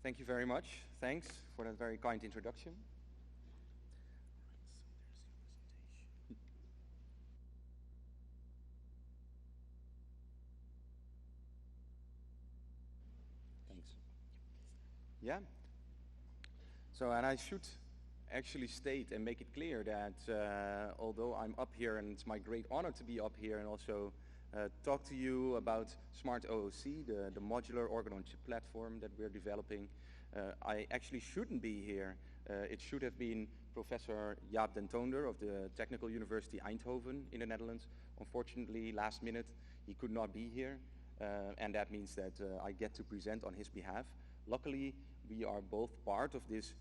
Thank you very much. Thanks for that very kind introduction. Thanks. Yeah. So, and I should actually state and make it clear that although I'm up here and it's my great honor to be up here and also talk to you about Smart OOC, the modular organ-on-chip platform that we're developing, I actually shouldn't be here. It should have been Professor Jaap den Toonder of the Technical University Eindhoven in the Netherlands. Unfortunately, last minute, he could not be here, and that means that I get to present on his behalf. Luckily, we are both part of this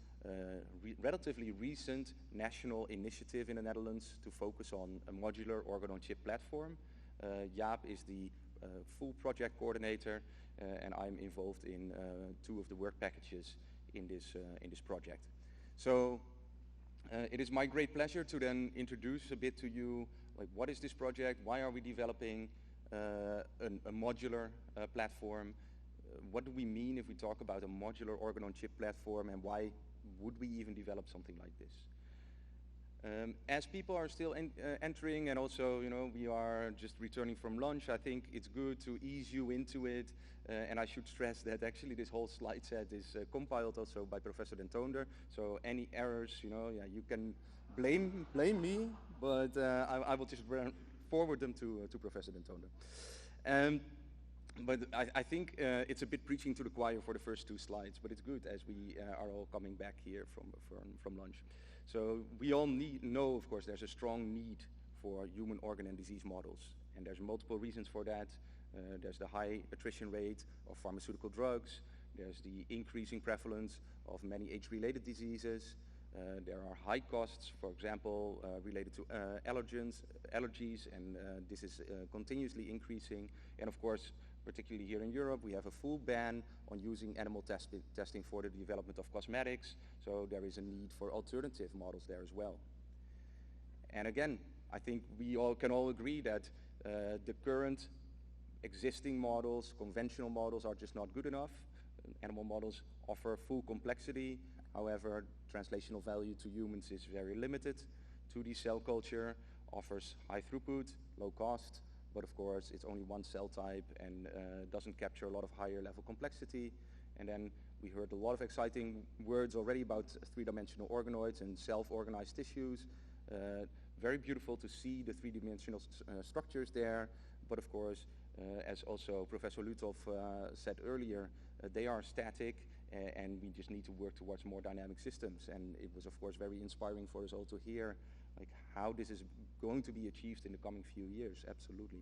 relatively recent national initiative in the Netherlands to focus on a modular organ-on-chip platform. Jaap is the full project coordinator, and I'm involved in two of the work packages in this project. So it is my great pleasure to then introduce a bit to you, like, what is this project, why are we developing a modular platform, what do we mean if we talk about a modular organ-on-chip platform, and why would we even develop something like this? As people are still entering, and also, you know, we are just returning from lunch, I think it's good to ease you into it. And I should stress that actually this whole slide set is compiled also by Professor den Toonder. So any errors, you know, yeah, you can blame me, but I will just forward them to Professor den Toonder. But I think it's a bit preaching to the choir for the first two slides, but it's good as we are all coming back here from lunch. So we all know, of course, there's a strong need for human organ and disease models, and there's multiple reasons for that. There's the high attrition rate of pharmaceutical drugs. There's the increasing prevalence of many age-related diseases. There are high costs, for example, related to allergies, and this is continuously increasing. And of course, particularly here in Europe, we have a full ban on using animal testing for the development of cosmetics, so there is a need for alternative models there as well. And again, I think we can all agree that the current existing models, conventional models, are just not good enough. Animal models offer full complexity, however, translational value to humans is very limited. 2D cell culture offers high throughput, low cost, but of course it's only one cell type and doesn't capture a lot of higher level complexity. And then we heard a lot of exciting words already about three-dimensional organoids and self-organized tissues. Very beautiful to see the three-dimensional structures there, but of course, as also Professor Luthoff said earlier, they are static, and we just need to work towards more dynamic systems. And it was, of course, very inspiring for us all to hear like how this is going to be achieved in the coming few years. Absolutely.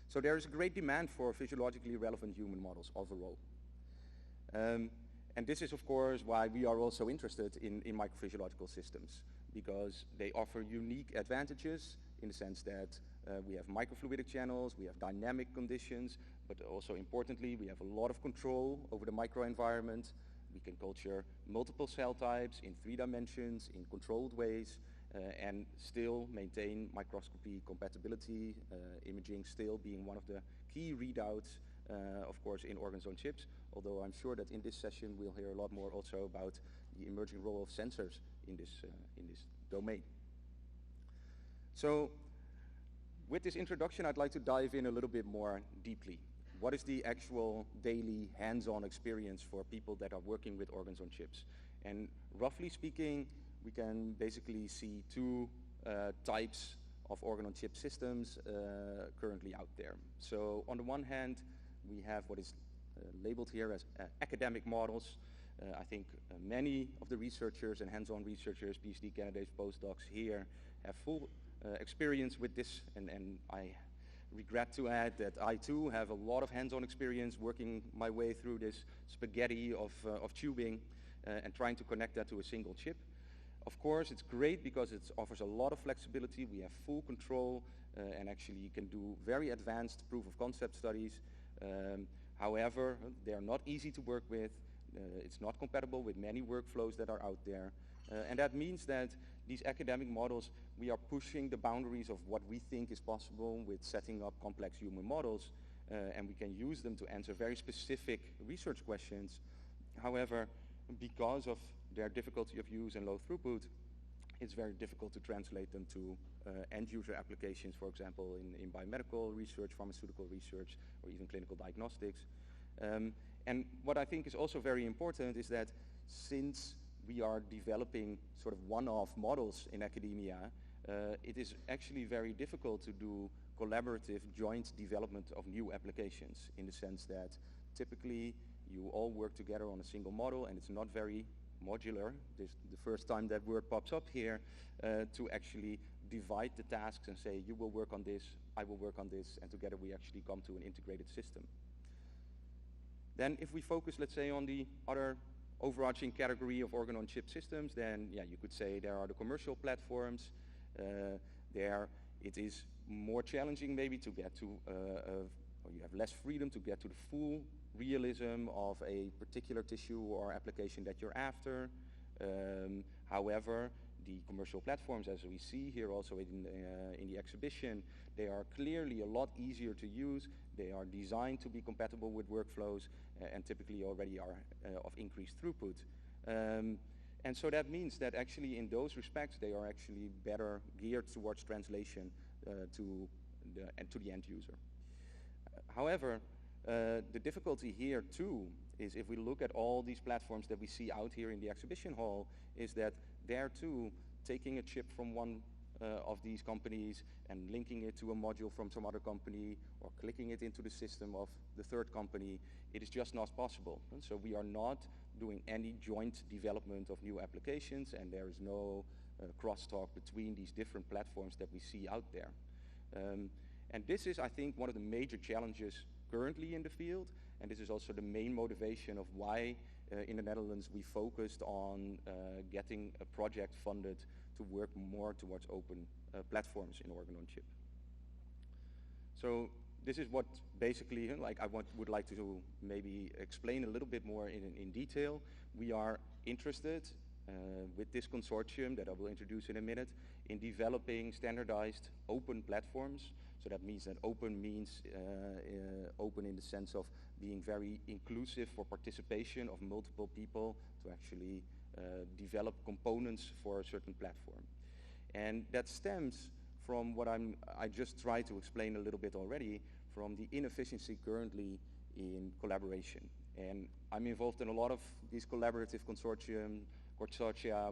So there is a great demand for physiologically relevant human models overall. And this is, of course, why we are also interested in microphysiological systems, because they offer unique advantages in the sense that we have microfluidic channels, we have dynamic conditions, but also importantly, we have a lot of control over the microenvironment. We can culture multiple cell types in 3 dimensions in controlled ways and still maintain microscopy compatibility, imaging still being one of the key readouts, of course, in organs on chips, although I'm sure that in this session we'll hear a lot more also about the emerging role of sensors in this domain. So with this introduction, I'd like to dive in a little bit more deeply. What is the actual daily hands-on experience for people that are working with organs on chips? And roughly speaking, we can basically see two types of organ-on-chip systems currently out there. So on the one hand, we have what is labeled here as academic models. I think many of the researchers and hands-on researchers, PhD candidates, postdocs here have full experience with this, and I regret to add that I too have a lot of hands-on experience working my way through this spaghetti of tubing and trying to connect that to a single chip. Of course, it's great because it offers a lot of flexibility. We have full control and actually can do very advanced proof of concept studies. However, they are not easy to work with. It's not compatible with many workflows that are out there. And that means that these academic models, we are pushing the boundaries of what we think is possible with setting up complex human models. and we can use them to answer very specific research questions. However, because of their difficulty of use and low throughput, it's very difficult to translate them to end-user applications, for example, in biomedical research, pharmaceutical research, or even clinical diagnostics. And what I think is also very important is that since we are developing sort of one-off models in academia, it is actually very difficult to do collaborative joint development of new applications, in the sense that typically you all work together on a single model and it's not very modular. This is the first time that word pops up here, to actually divide the tasks and say, you will work on this, I will work on this, and together we actually come to an integrated system. Then if we focus, let's say, on the other overarching category of organ-on-chip systems, then yeah, you could say there are the commercial platforms. There it is more challenging maybe to get to, or you have less freedom to get to the full realism of a particular tissue or application that you're after. However, the commercial platforms, as we see here also in the exhibition, they are clearly a lot easier to use. They are designed to be compatible with workflows and typically already are of increased throughput. And so that means that actually in those respects, they are actually better geared towards translation to the end user. However, the difficulty here too is, if we look at all these platforms that we see out here in the exhibition hall, is that there too, taking a chip from one of these companies and linking it to a module from some other company, or clicking it into the system of the third company, it is just not possible. And so we are not doing any joint development of new applications, and there is no crosstalk between these different platforms that we see out there. And this is, I think, one of the major challenges currently in the field, and this is also the main motivation of why in the Netherlands we focused on getting a project funded to work more towards open platforms in organ-on-chip. So this is what basically, I would like to maybe explain a little bit more in detail. We are interested with this consortium that I will introduce in a minute in developing standardized open platforms. So that means that open means open in the sense of being very inclusive for participation of multiple people to actually develop components for a certain platform. And that stems from what I just tried to explain a little bit already, from the inefficiency currently in collaboration. And I'm involved in a lot of these collaborative consortia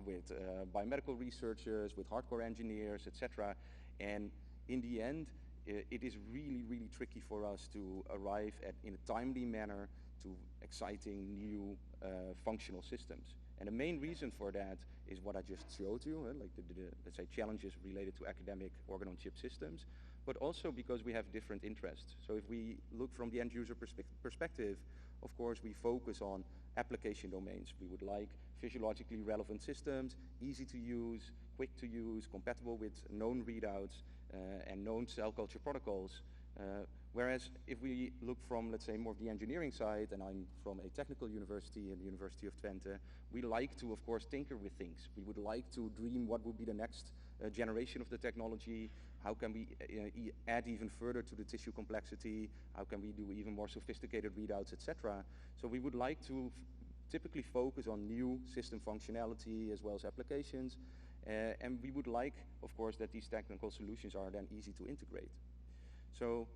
with biomedical researchers, with hardcore engineers, etc. And in the end, it is really, really tricky for us to arrive at, in a timely manner, to exciting new functional systems. And the main reason for that is what I just showed you, like the let's say, challenges related to academic organ-on-chip systems, but also because we have different interests. So if we look from the end-user perspective, of course, we focus on application domains. We would like physiologically relevant systems, easy to use, quick to use, compatible with known readouts and known cell culture protocols. Whereas if we look from, let's say, more of the engineering side, and I'm from a technical university in the University of Twente, we like to, of course, tinker with things. We would like to dream what would be the next generation of the technology. How can we add even further to the tissue complexity? How can we do even more sophisticated readouts, etc.? So we would like to typically focus on new system functionality as well as applications. And we would like, of course, that these technical solutions are then easy to integrate. So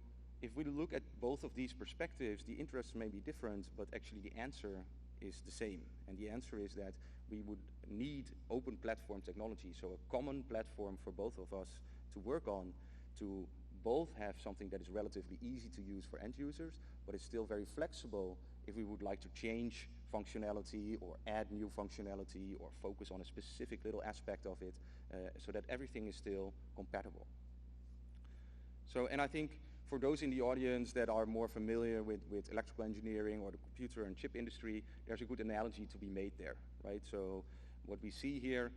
if we look at both of these perspectives, the interests may be different, but actually the answer is the same. And the answer is that we would need open platform technology, so a common platform for both of us to work on, to both have something that is relatively easy to use for end users, but is still very flexible if we would like to change functionality or add new functionality or focus on a specific little aspect of it, so that everything is still compatible. So, and I think for those in the audience that are more familiar with electrical engineering or the computer and chip industry, there's a good analogy to be made there, right? So what we see here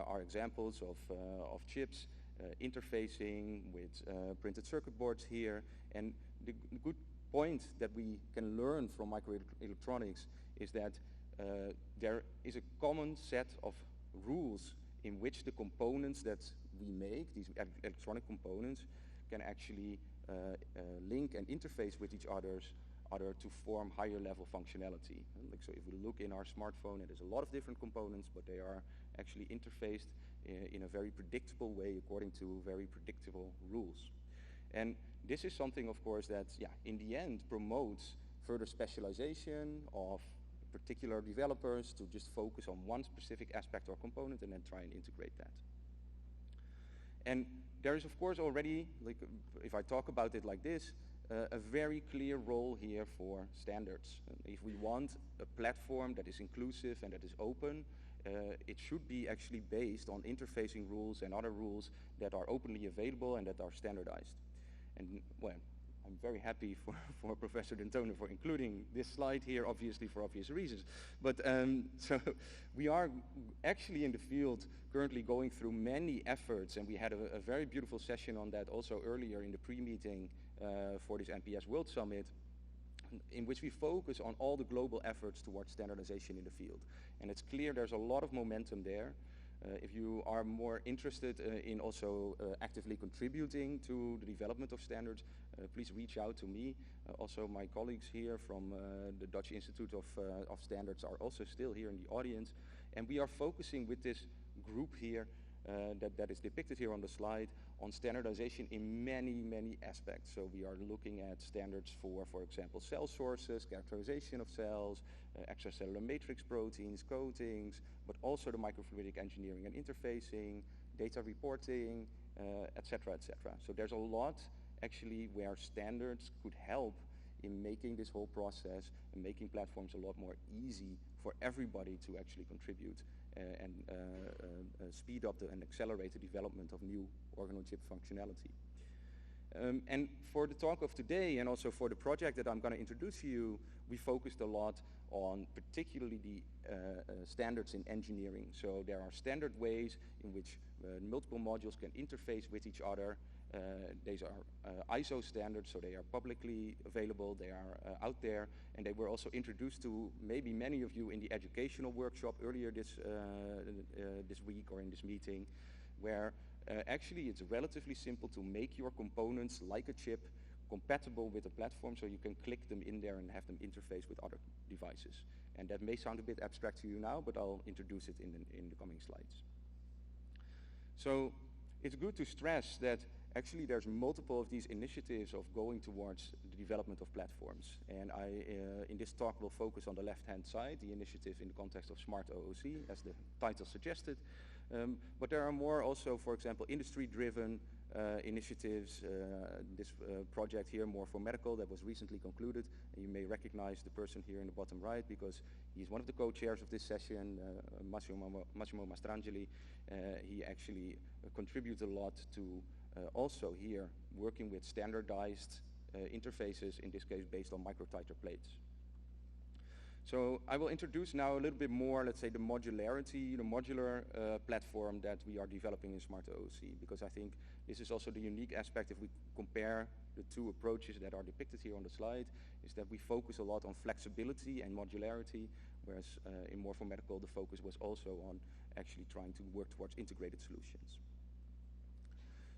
are examples of chips interfacing with printed circuit boards here. And the good point that we can learn from microelectronics is that there is a common set of rules in which the components that we make, these electronic components, can actually link and interface with each other to form higher level functionality. Like, so if we look in our smartphone, there's a lot of different components, but they are actually interfaced in a very predictable way according to very predictable rules. And this is something, of course, that in the end promotes further specialization of particular developers to just focus on one specific aspect or component and then try and integrate that. And there is, of course, already, like, if I talk about it like this, a very clear role here for standards. If we want a platform that is inclusive and that is open, it should be actually based on interfacing rules and other rules that are openly available and that are standardized. And, well, I'm very happy for Professor D'Antona for including this slide here, obviously for obvious reasons. But so we are actually in the field currently going through many efforts, and we had a very beautiful session on that also earlier in the pre-meeting for this NPS World Summit, in which we focus on all the global efforts towards standardization in the field. And it's clear there's a lot of momentum there. If you are more interested in also actively contributing to the development of standards, please reach out to me. Also, my colleagues here from the Dutch Institute of Standards are also still here in the audience. And we are focusing with this group here that is depicted here on the slide on standardization in many, many aspects. So we are looking at standards for example, cell sources, characterization of cells, extracellular matrix proteins, coatings, but also the microfluidic engineering and interfacing, data reporting, etc., etc. So there's a lot actually where standards could help in making this whole process and making platforms a lot more easy for everybody to actually contribute and speed up and accelerate the development of new organ-on-chip functionality. And for the talk of today and also for the project that I'm going to introduce to you, we focused a lot on particularly the standards in engineering. So there are standard ways in which multiple modules can interface with each other. These are ISO standards, so they are publicly available, they are out there, and they were also introduced to maybe many of you in the educational workshop earlier this week or in this meeting, where actually it's relatively simple to make your components like a chip compatible with a platform, so you can click them in there and have them interface with other devices. And that may sound a bit abstract to you now, but I'll introduce it in the coming slides. So it's good to stress that actually there's multiple of these initiatives of going towards the development of platforms. And I, in this talk, will focus on the left-hand side, the initiative in the context of Smart OOC, as the title suggested. But there are more also, for example, industry-driven initiatives. This project here, more for medical, that was recently concluded. And you may recognize the person here in the bottom right because he's one of the co-chairs of this session, Massimo Mastrangeli. He actually contributes a lot to also here working with standardized interfaces, in this case based on microtiter plates. So I will introduce now a little bit more, let's say, the modularity, the modular platform that we are developing in Smart OOC, because I think this is also the unique aspect if we compare the two approaches that are depicted here on the slide, is that we focus a lot on flexibility and modularity, whereas in More for Medical the focus was also on actually trying to work towards integrated solutions.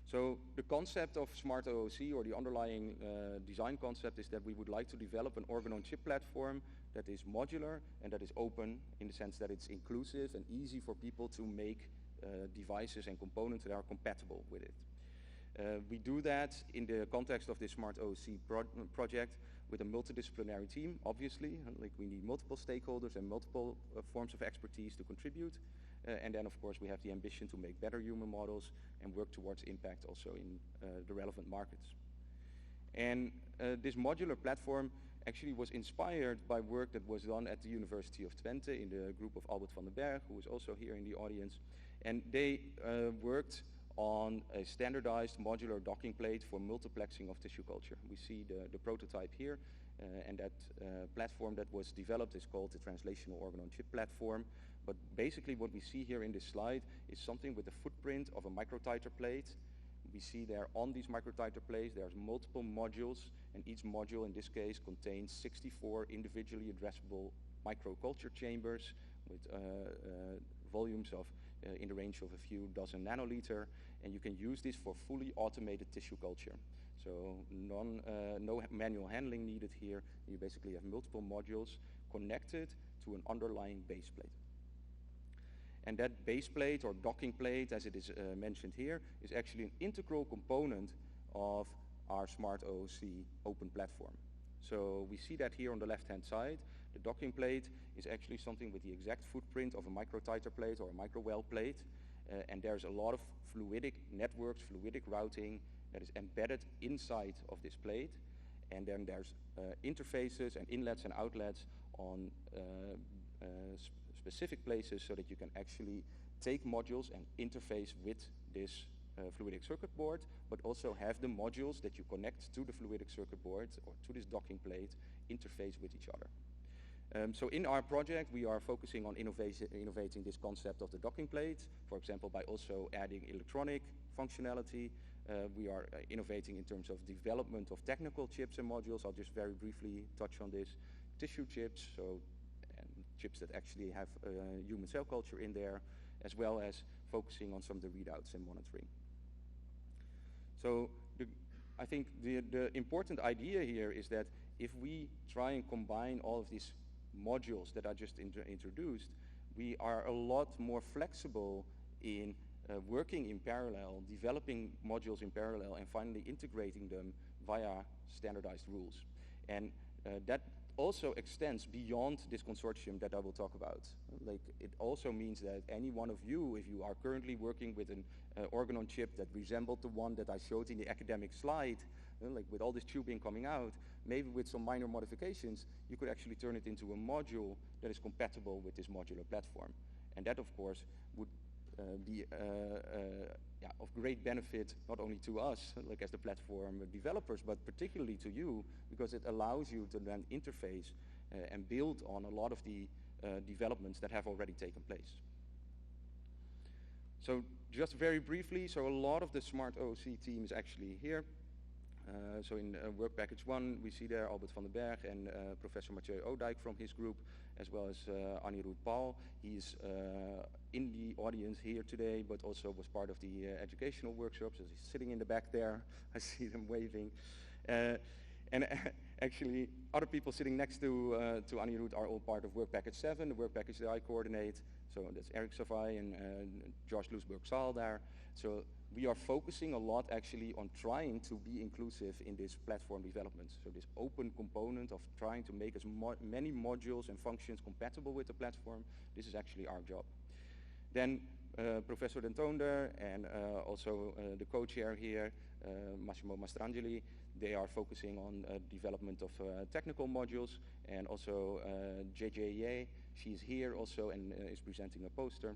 So the concept of Smart OOC, or the underlying design concept, is that we would like to develop an organ-on-chip platform that is modular and that is open in the sense that it's inclusive and easy for people to make devices and components that are compatible with it. We do that in the context of this Smart OOC project with a multidisciplinary team, obviously. Like, we need multiple stakeholders and multiple forms of expertise to contribute. And then, of course, we have the ambition to make better human models and work towards impact also in the relevant markets. And this modular platform actually was inspired by work that was done at the University of Twente in the group of Albert van den Berg, who is also here in the audience. And they worked on a standardized modular docking plate for multiplexing of tissue culture. We see the prototype here, and that platform that was developed is called the Translational Organ-on-Chip platform. But basically what we see here in this slide is something with the footprint of a microtiter plate. We see there on these microtiter plates there's multiple modules, and each module in this case contains 64 individually addressable microculture chambers with volumes of in the range of a few dozen nanoliter, and you can use this for fully automated tissue culture. So no manual handling needed here. You basically have multiple modules connected to an underlying base plate. And that base plate or docking plate, as it is mentioned here, is actually an integral component of our Smart OOC open platform. So we see that here on the left-hand side. The docking plate is actually something with the exact footprint of a microtiter plate or a microwell plate. And there's a lot of fluidic networks, fluidic routing that is embedded inside of this plate. And then there's interfaces and inlets and outlets on specific places so that you can actually take modules and interface with this fluidic circuit board, but also have the modules that you connect to the fluidic circuit board or to this docking plate interface with each other. So in our project, we are focusing on innovating this concept of the docking plate, for example, by also adding electronic functionality. We are innovating in terms of development of technical chips and modules. I'll just very briefly touch on this. Tissue chips, so chips that actually have human cell culture in there, as well as focusing on some of the readouts and monitoring. So I think the important idea here is that if we try and combine all of these modules that I just introduced, we are a lot more flexible in working in parallel, developing modules in parallel, and finally integrating them via standardized rules. And that also extends beyond this consortium that I will talk about. Like, it also means that any one of you, if you are currently working with an organon chip that resembled the one that I showed in the academic slide, like with all this tubing coming out, maybe with some minor modifications, you could actually turn it into a module that is compatible with this modular platform. And that, of course, would be of great benefit not only to us, like as the platform developers, but particularly to you, because it allows you to then interface and build on a lot of the developments that have already taken place. So just very briefly, so a lot of the Smart OOC team is actually here. So in work package 1, we see there Albert van den Berg and Professor Mathieu Oudijk from his group, as well as Anirudh Paul. He's in the audience here today, but also was part of the educational workshops. He's sitting in the back there. I see them waving. And actually, other people sitting next to Anirudh are all part of work package 7, the work package that I coordinate. So that's Eric Savai and Josh Loosberg-Saal there. So we are focusing a lot actually on trying to be inclusive in this platform development. So this open component of trying to make as many modules and functions compatible with the platform, this is actually our job. Then Professor D'Entonder and also the co-chair here, Massimo Mastrangeli, they are focusing on development of technical modules, and also JJ Ye, she's here also and is presenting a poster.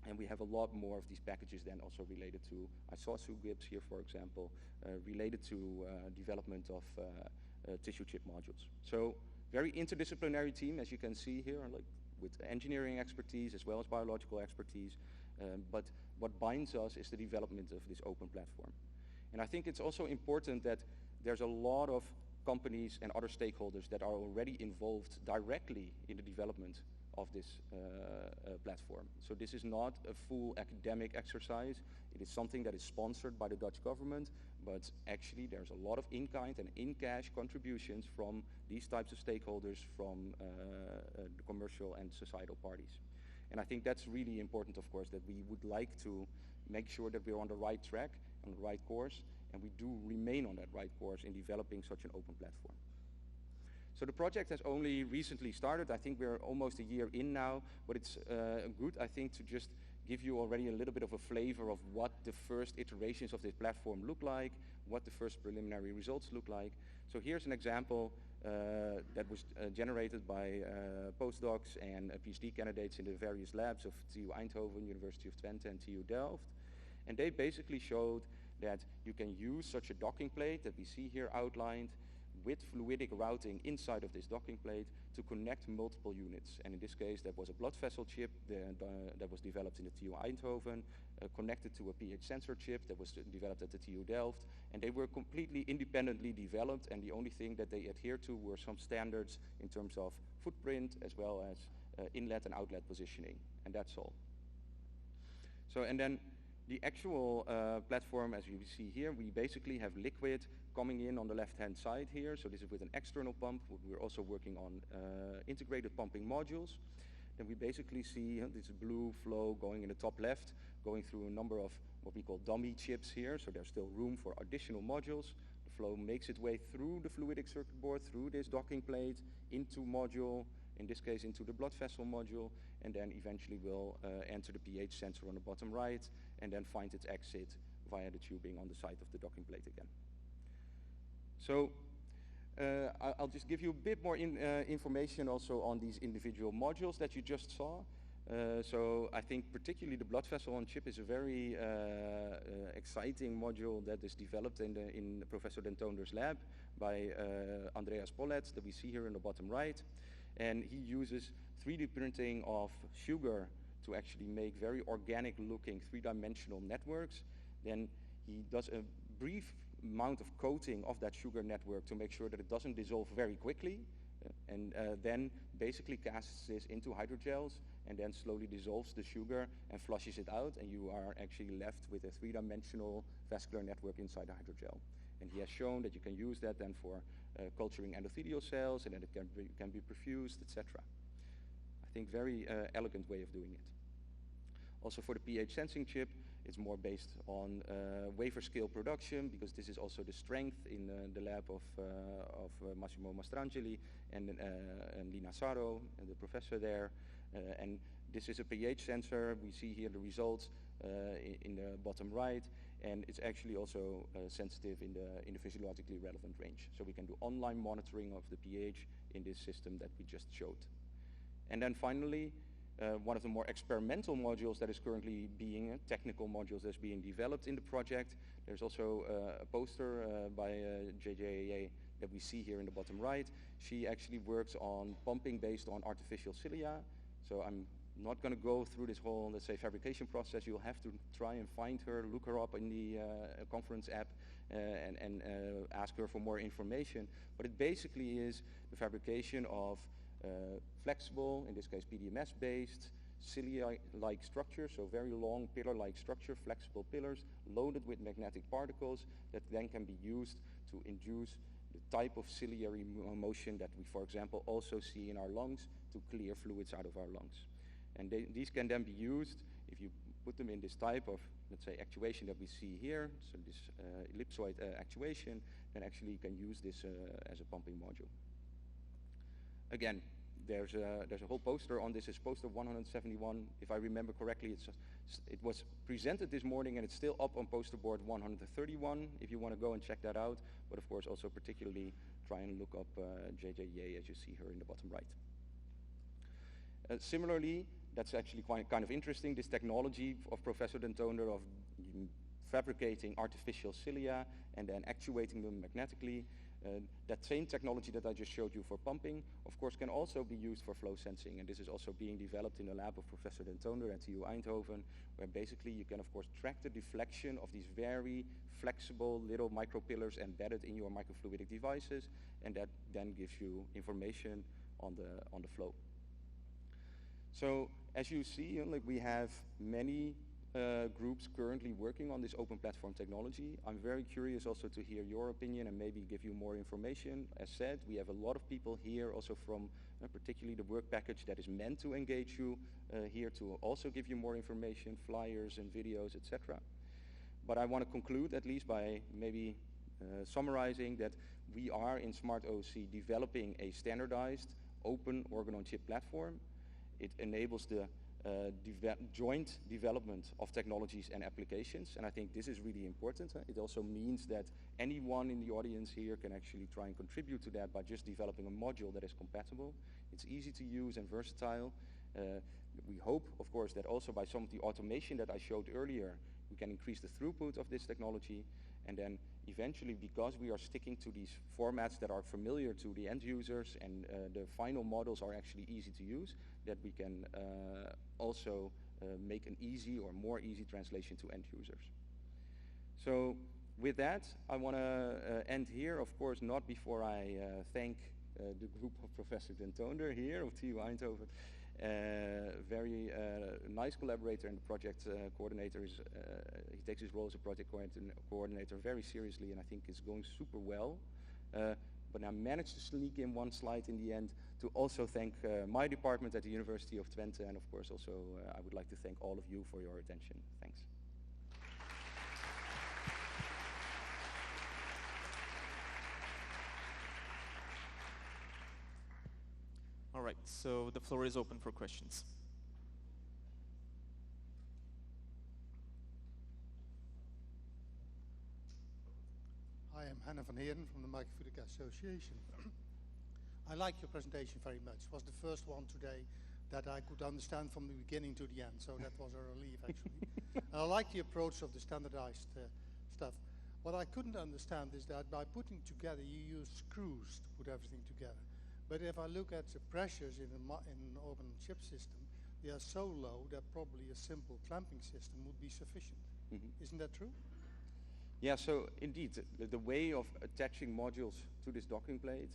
And we have a lot more of these packages then also related to, I saw Sue Gibbs here, for example, related to development of tissue chip modules. So very interdisciplinary team, as you can see here, like with engineering expertise as well as biological expertise. But what binds us is the development of this open platform. And I think it's also important that there's a lot of companies and other stakeholders that are already involved directly in the development of this platform. So this is not a full academic exercise. It is something that is sponsored by the Dutch government, but actually there's a lot of in-kind and in-cash contributions from these types of stakeholders, from the commercial and societal parties. And I think that's really important, of course, that we would like to make sure that we're on the right track, on the right course, and we do remain on that right course in developing such an open platform. So the project has only recently started. I think we're almost a year in now, but it's good, I think, to just give you already a little bit of a flavor of what the first iterations of this platform look like, what the first preliminary results look like. So here's an example that was generated by postdocs and PhD candidates in the various labs of TU Eindhoven, University of Twente, and TU Delft. And they basically showed that you can use such a docking plate that we see here outlined with fluidic routing inside of this docking plate to connect multiple units. And in this case, that was a blood vessel chip that was developed in the TU Eindhoven, connected to a pH sensor chip that was developed at the TU Delft. And they were completely independently developed, and the only thing that they adhered to were some standards in terms of footprint as well as inlet and outlet positioning, and that's all. So, and then the actual platform, as you see here, we basically have liquid coming in on the left-hand side here. So this is with an external pump. We're also working on integrated pumping modules. Then we basically see this blue flow going in the top left, going through a number of what we call dummy chips here. So there's still room for additional modules. The flow makes its way through the fluidic circuit board, through this docking plate, into module, in this case into the blood vessel module, and then eventually will enter the pH sensor on the bottom right, and then find its exit via the tubing on the side of the docking plate again. So I'll just give you a bit more information also on these individual modules that you just saw. So I think particularly the blood vessel on chip is a very exciting module that is developed in Professor Dentonder's lab by Andreas Pollet that we see here in the bottom right. And he uses 3D printing of sugar to actually make very organic looking three-dimensional networks. Then he does a brief amount of coating of that sugar network to make sure that it doesn't dissolve very quickly, and then basically casts this into hydrogels and then slowly dissolves the sugar and flushes it out, and you are actually left with a three-dimensional vascular network inside the hydrogel. And he has shown that you can use that then for culturing endothelial cells, and then it can be perfused, etc. I think very elegant way of doing it. Also for the pH sensing chip, it's more based on wafer scale production, because this is also the strength in the lab of Massimo Mastrangeli and Lina Saro, the professor there. And this is a pH sensor. We see here the results in the bottom right, and it's actually also sensitive in the physiologically relevant range. So we can do online monitoring of the pH in this system that we just showed. And then finally, one of the more experimental modules that is currently being, technical modules that's being developed in the project. There's also a poster by JJA that we see here in the bottom right. She actually works on pumping based on artificial cilia. So I'm not going to go through this whole, let's say, fabrication process. You'll have to try and find her, look her up in the conference app, and ask her for more information. But it basically is the fabrication of flexible, in this case PDMS-based, cilia-like structure, so very long pillar-like structure, flexible pillars, loaded with magnetic particles that then can be used to induce the type of ciliary motion that we, for example, also see in our lungs to clear fluids out of our lungs. And these can then be used, if you put them in this type of, let's say, actuation that we see here, so this ellipsoid actuation, then actually you can use this as a pumping module. Again, there's a whole poster on this. It's poster 171. If I remember correctly, it was presented this morning, and it's still up on poster board 131 if you want to go and check that out. But of course, also particularly try and look up JJA as you see her in the bottom right. Similarly, that's actually quite kind of interesting, this technology of Professor Dentonder of fabricating artificial cilia and then actuating them magnetically. That same technology that I just showed you for pumping, of course, can also be used for flow sensing, and this is also being developed in the lab of Professor Dentonder at TU Eindhoven, where basically you can, of course, track the deflection of these very flexible little micropillars embedded in your microfluidic devices, and that then gives you information on the flow. So as you see, like we have many groups currently working on this open platform technology. I'm very curious also to hear your opinion and maybe give you more information. As said, we have a lot of people here also from particularly the work package that is meant to engage you here to also give you more information, flyers and videos, etc. But I want to conclude at least by maybe summarizing that we are in Smart OC developing a standardized open organ-on-chip platform. It enables the joint development of technologies and applications, and I think this is really important. It also means that anyone in the audience here can actually try and contribute to that by just developing a module that is compatible. It's easy to use and versatile. We hope, of course, that also by some of the automation that I showed earlier, we can increase the throughput of this technology, and then eventually, because we are sticking to these formats that are familiar to the end users and the final models are actually easy to use, that we can also make an easy or more easy translation to end users. So with that, I want to end here, of course, not before I thank the group of Professor Dentonder here of TU Eindhoven, Very nice collaborator, and the project coordinator is, he takes his role as a project coordinator very seriously, and I think it's going super well. But I managed to sneak in one slide in the end to also thank my department at the University of Twente, and of course also I would like to thank all of you for your attention. Thanks. All right, so the floor is open for questions. Hi, I'm Hanna van Heeren from the Microfluidic Association. I like your presentation very much. It was the first one today that I could understand from the beginning to the end, so that was a relief actually. And I like the approach of the standardized stuff. What I couldn't understand is that by putting together, you use screws to put everything together. But if I look at the pressures in an organ chip system, they are so low that probably a simple clamping system would be sufficient. Mm-hmm. Isn't that true? Yeah, so indeed, the way of attaching modules to this docking plate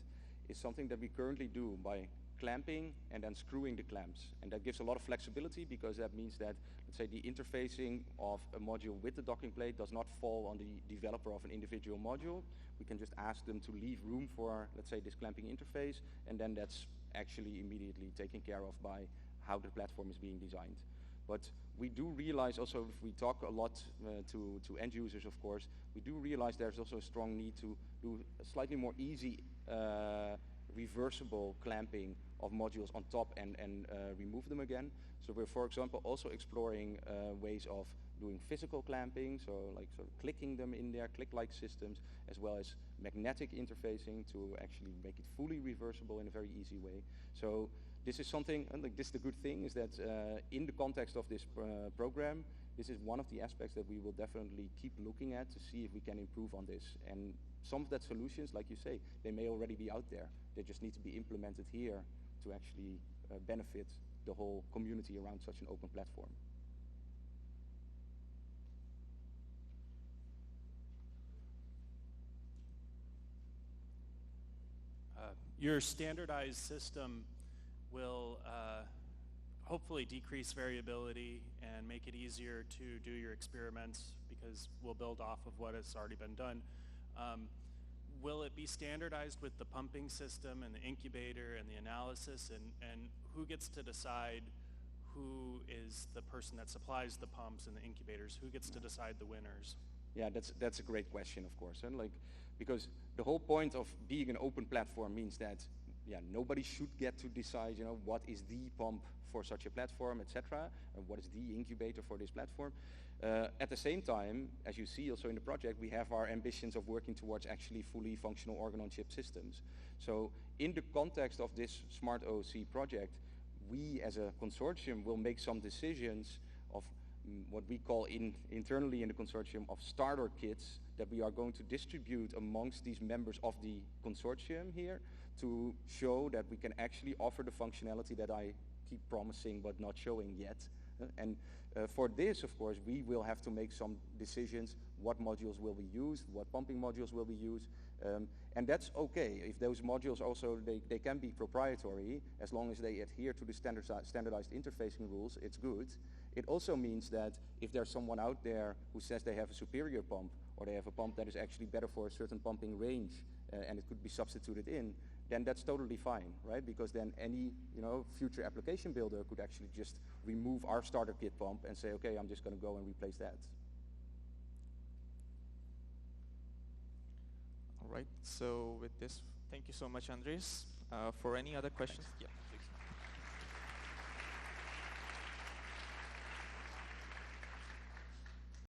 is something that we currently do by clamping and then screwing the clamps. And that gives a lot of flexibility, because that means that, let's say, the interfacing of a module with the docking plate does not fall on the developer of an individual module. We can just ask them to leave room for, let's say, this clamping interface, and then that's actually immediately taken care of by how the platform is being designed. But we do realize also, if we talk a lot to end users, of course, we do realize there's also a strong need to do a slightly more easy reversible clamping of modules on top and remove them again. So we're, for example, also exploring ways of doing physical clamping, so like sort of clicking them in there, click-like systems, as well as magnetic interfacing to actually make it fully reversible in a very easy way. So this is something, and like this, the good thing is that in the context of this program, this is one of the aspects that we will definitely keep looking at to see if we can improve on this. And some of that solutions, like you say, they may already be out there. They just need to be implemented here to actually benefit the whole community around such an open platform. Your standardized system will hopefully decrease variability and make it easier to do your experiments, because we'll build off of what has already been done. Will it be standardized with the pumping system and the incubator and the analysis, and who gets to decide who is the person that supplies the pumps and the incubators? Who gets to decide the winners? Yeah, that's a great question, of course, and because the whole point of being an open platform means that nobody should get to decide, what is the pump for such a platform, etc., and what is the incubator for this platform. At the same time, as you see also in the project, we have our ambitions of working towards actually fully functional organ-on-chip systems. So in the context of this Smart OOC project, we as a consortium will make some decisions of what we call internally in the consortium of starter kits that we are going to distribute amongst these members of the consortium here to show that we can actually offer the functionality that I keep promising but not showing yet. And for this, of course, we will have to make some decisions. What modules will be used? What pumping modules will be used? And that's okay. If those modules also, they can be proprietary, as long as they adhere to the standardized interfacing rules, it's good. It also means that if there's someone out there who says they have a superior pump, or they have a pump that is actually better for a certain pumping range, and it could be substituted in, then that's totally fine, right? Because then any future application builder could actually just remove our starter kit pump and say, okay, I'm just going to go and replace that. All right, so with this, thank you so much, Andries. For any other questions? Yeah.